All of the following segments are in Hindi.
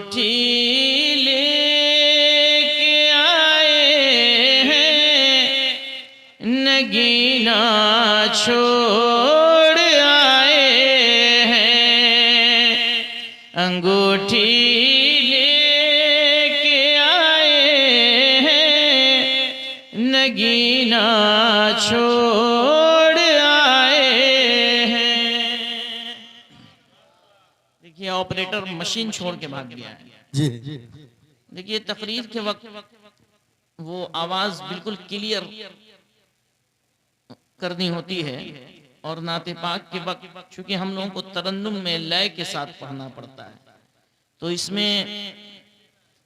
अंगूठी लेके आए हैं, नगीना छोड़ आए हैं। अंगूठी लेके आए हैं, नगीना छोड़ आए हैं। देखिए ऑपरेटर मशीन छोड़ के भाग गया है जी। देखिए तकरीर के वक्त वो आवाज बिल्कुल क्लियर करनी होती है और नाते पाक के वक्त चूंकि हम लोगों को तरन्नुम में लय के साथ पढ़ना पड़ता है तो इसमें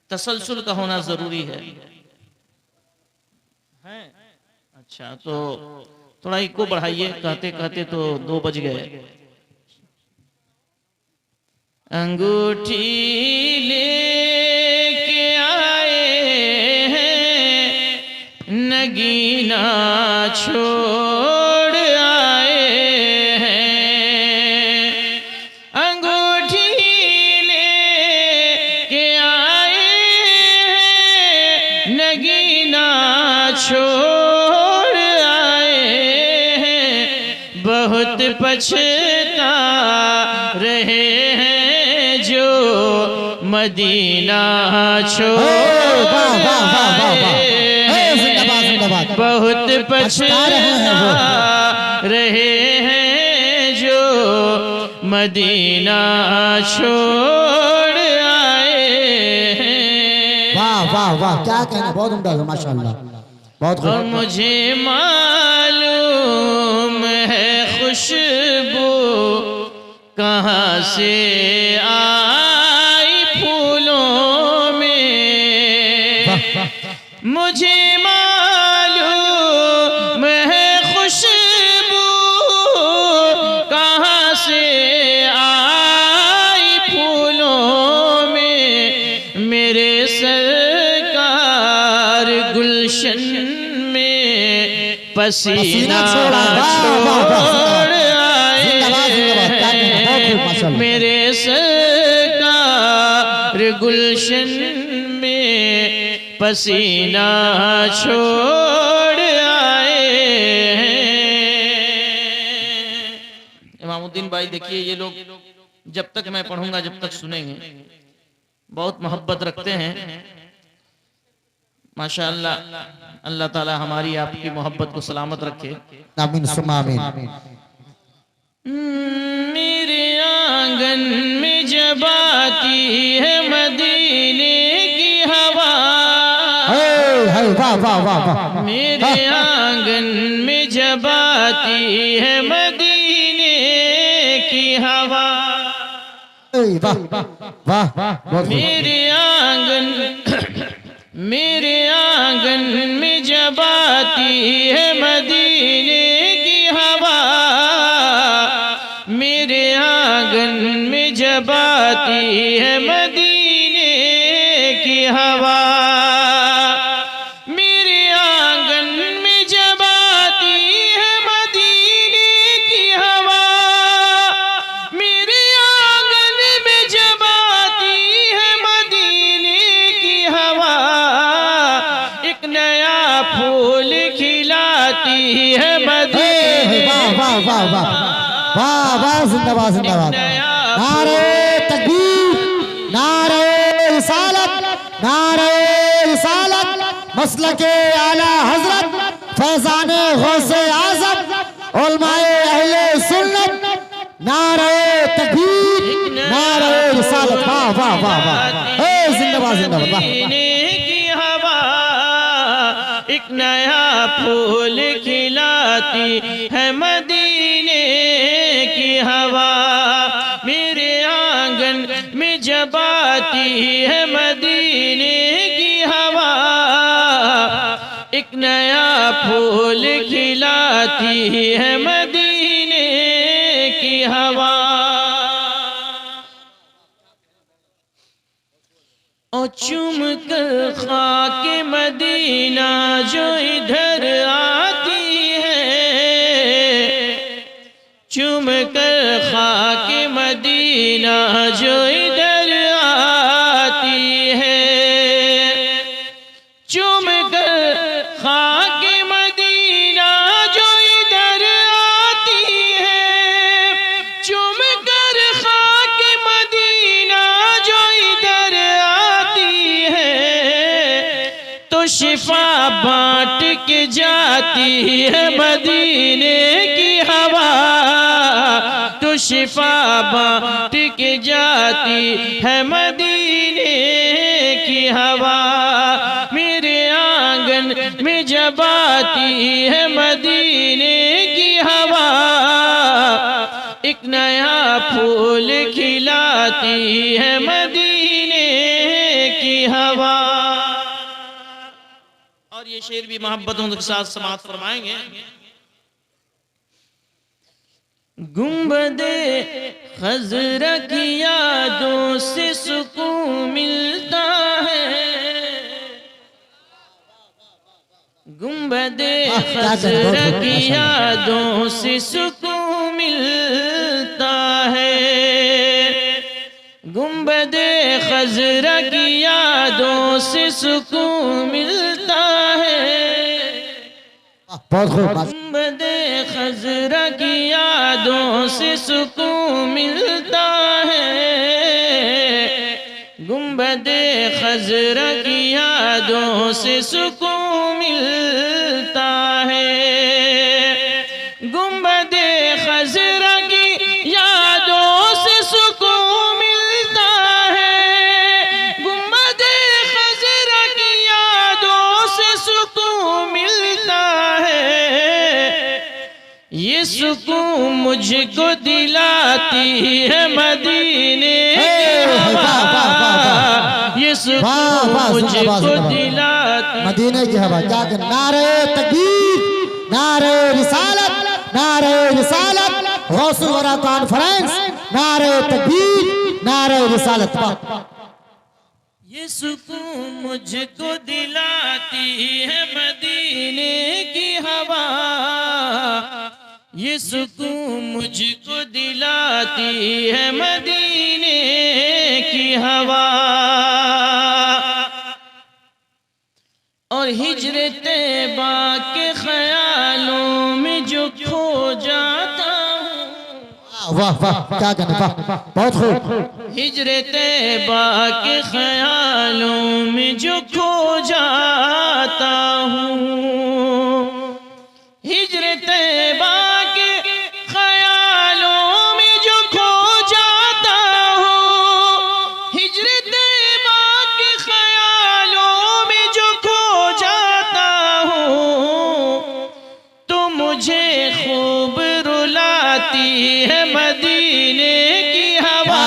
तसलसल का होना जरूरी है। अच्छा तो थोड़ा इको बढ़ाइए, कहते कहते तो 2 बज गए। अंगूठी लेके आए हैं, नगीना छोड़ आए हैं। अंगूठी लेके आए हैं, नगीना छोड़ आए हैं। बहुत पछता रहे हैं जो मदीना छोड़ आए हैं। बहुत पछता रहे हैं जो मदीना छोड़ आए हैं। वाह वाह वाह, क्या कहना, बहुत उम्दा है माशाअल्लाह, बहुत और मुझे मालूम है खुशबू कहाँ से आई फूलों में। मुझे मालूम है खुशबू कहाँ से आई फूलों में। मेरे सरकार गुलशन में पसीना छोड़ आए हैं। मेरे सरकार गुलशन में पसीना छोड़ आए हैं। इमामुद्दीन भाई देखिए ये लोग जब तक मैं पढ़ूंगा जब तक सुनेंगे, बहुत मोहब्बत रखते हैं माशाअल्लाह। अल्लाह ताला हमारी आपकी मोहब्बत को सलामत रखे, आमीन सुम्मा आमीन। मेरे आंगन में जब आती है मदीने की हवा, वाह वाह वाह वाह, मेरे आंगन में जब आती है मदीने की हवा। वाह वाह वाह, मेरे आंगन में जब आती है मदीने की हवा, मेरे आंगन में जब आती है मदीने की हवा। मेरे आंगन में जब आती है मदीने की हवा, मेरे आंगन में जब आती है मदीने की हवा। एक नया फूल खिलाती है मदीने। वाह वाह वाह वाह वाह वाह, जिंदाबाद जिंदाबाद। नारे तकबीर, नारे रिसालत, नारे रिसालत, मसलके आला हजरत फैजाने गौसे आज़म उलमाए अहले सुन्नत। नारे तकबीर, नारे रिसालत, वाह वाह वाह वाह, जिंदाबाद जिंदाबाद। की हवा एक नया फूल खिलाती है मदीने की हवा। मेरे आंगन में जब आती है मदीने की हवा, एक नया फूल खिलाती है मदीने की हवा। और चूम कर खाके मदीना जो इधर आती है, चूम कर खाके मदीना जो इधर आती शिफा बांट के जाती है मदीने की हवा, तो शिफा बांट के जाती है मदीने की हवा। मेरे आंगन में जब आती है मदीने की हवा, एक नया फूल खिलाती है मदीने की हवा। और ये शेर भी मोहब्बतों के साथ समाप्त फरमाएंगे। गुंबदे खज़रा की यादों से सुकून मिलता है, गुंबदे खज़रा की यादों से सुकून मिलता है, गुंबदे खज़रा की यादों से सुकून मिलता है, गुंबदे खज़रा की यादों से सुकून मिलता है, गुंबदे खज़रा की यादों से सुकून मिलता है, गुंबदे खज़रा की यादों से सुकून मिलता है, गुंबदे खज़रा की यादों से सुकून मिलता है। ये सुकून मुझको दिलाती है मदीने की हवा, ये सुकून मुझको दिलाती मदीने की हवा। क्या कहना? नारे तकबीर, नारे रिसालत, नारे रिसालत, गौसुल वरा कॉन्फ्रेंस, नारे तकबीर, नारे रिसालत। ये सुकून मुझको दिलाती है मदीने की हवा, ये सुकून मुझको दिलाती है मदीने की हवा। और हिज्र तैबा के ख्यालों में जो खो जाता हूँ, वाह वाह, क्या कहना, वाह, बहुत खूब। हिज्र तैबा के ख्यालों में जो खो जाता हूँ, हिज्र तैबा के ख्यालों में जो खो जाता हूँ, हिज्र तैबा के ख्यालों में जो खो जाता हूँ, तो मुझे खूब रुलाती है मदीने की हवा,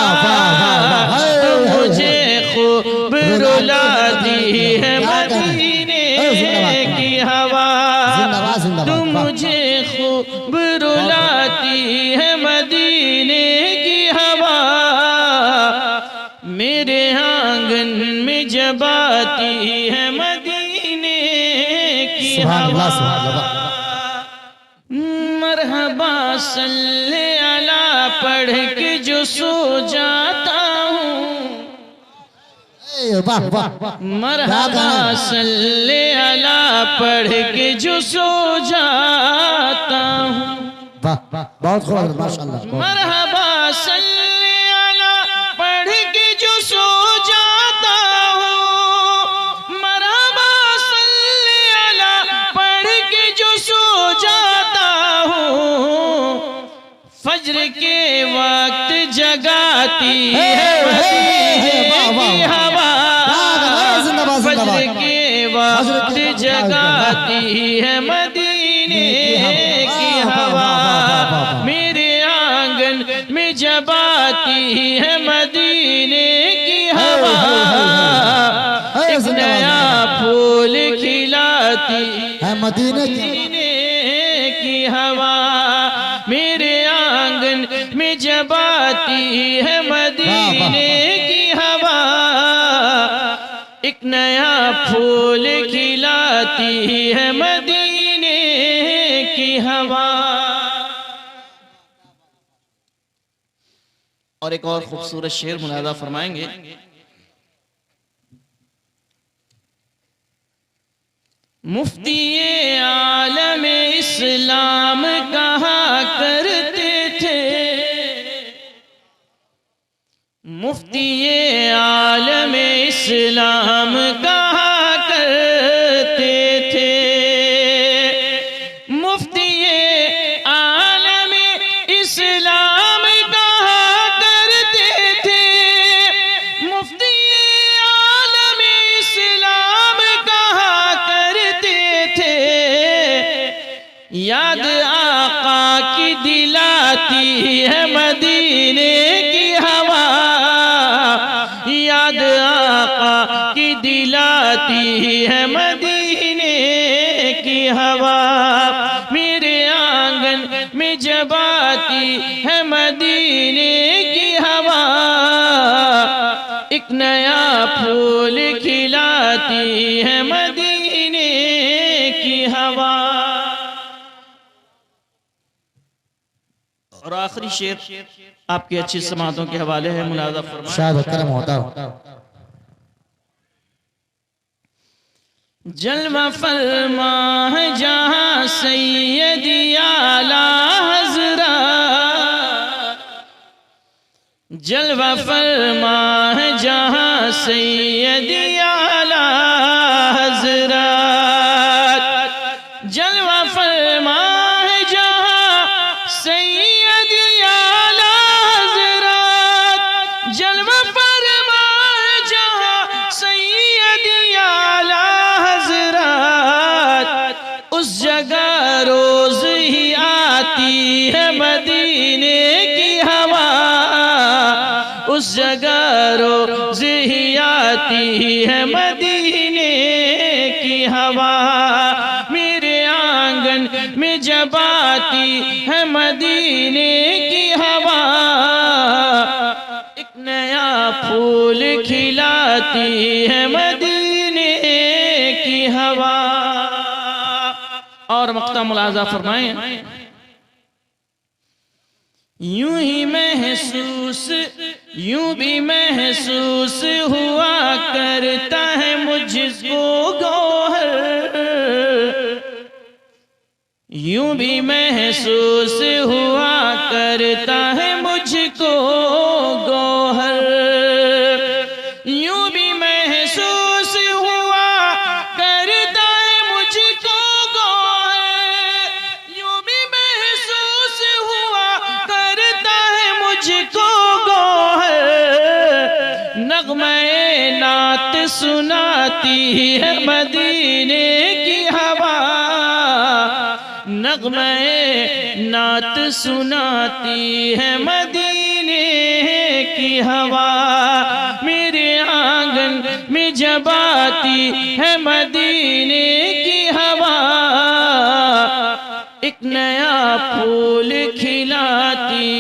तो मुझे खूब रुलाती है मदीने की हवा, तो मुझे खूब रुलाती है मदीने की हवा। मेरे आंगन में जब आती है मदीने की हवा, मरहबा सल्ले अला पढ़ के जो सो जाता हूँ, वाह वाह, मरहबा सल्ले अला पढ़ के जो सो जाता हूँ, वाह बहुत खूब, माशाअल्लाह। मरहबा सल्ले अला पढ़ के जो सो जाता हूँ, मरहबा सल्ले अला पढ़ के जो सो जाता हूँ, फज्र के वक्त जगाती है मदीने की हवा, फज्र के वक्त जगाती है मदीने की हवा। मेरे आंगन में जब आती है मदीने की हवा, एक नया फूल खिलाती है मदीने की हवा। मेरे आंगन में जब आती है मदीने की हवा, एक नया फूल खिलाती है मदीने की हवा। और एक और खूबसूरत शेर मुनादा फरमाएंगे। मुफ्ती आलम इस्लाम कहा करते थे, मुफ्ती आलम इस्लाम कहा करते आका की दिलाती है मदीने की हवा, मेरे आंगन में जब आती है मदीने की हवा, एक नया फूल खिलाती है मदीने की हवा। और आखिरी शेर आपकी अच्छी समातों के हवाले है, मुलाजा फरमाएं। शायद करम होता जलवा फरमा है जहां सैयदी आला हजरा, जलवा फरमा है जहां सैयदी आला हजरा, जलवा फरमा है जहां सैयदी आला हजरा, जलवा फरमा है जहां सैयदी आला हजरा, उस जगह रोज ही आती है मदीने की हवा, उस जगह रोज ही आती है मदीने की हवा, मेरे आंगन में जब आती है मदीने की हवा, एक नया फूल खिलाती है मदीने की हवा। और मक्ता मुलाजा फरमाएं। यूं ही महसूस, यूं भी महसूस हुआ करता है मुझको गौहर, यूं भी महसूस हुआ करता है मुझको गौहर, यूं भी महसूस हुआ करता है मुझको गौहर, यूं भी महसूस हुआ करता है मुझको गौहर, नग़्मे नात सुनाती है मदीने की हवा, नग़्मे नात सुनाती है मदीने की हवा, मेरे आंगन में जब आती है मदीने की हवा, एक नया फूल खिलाती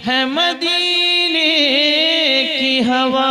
है मदीने की हवा।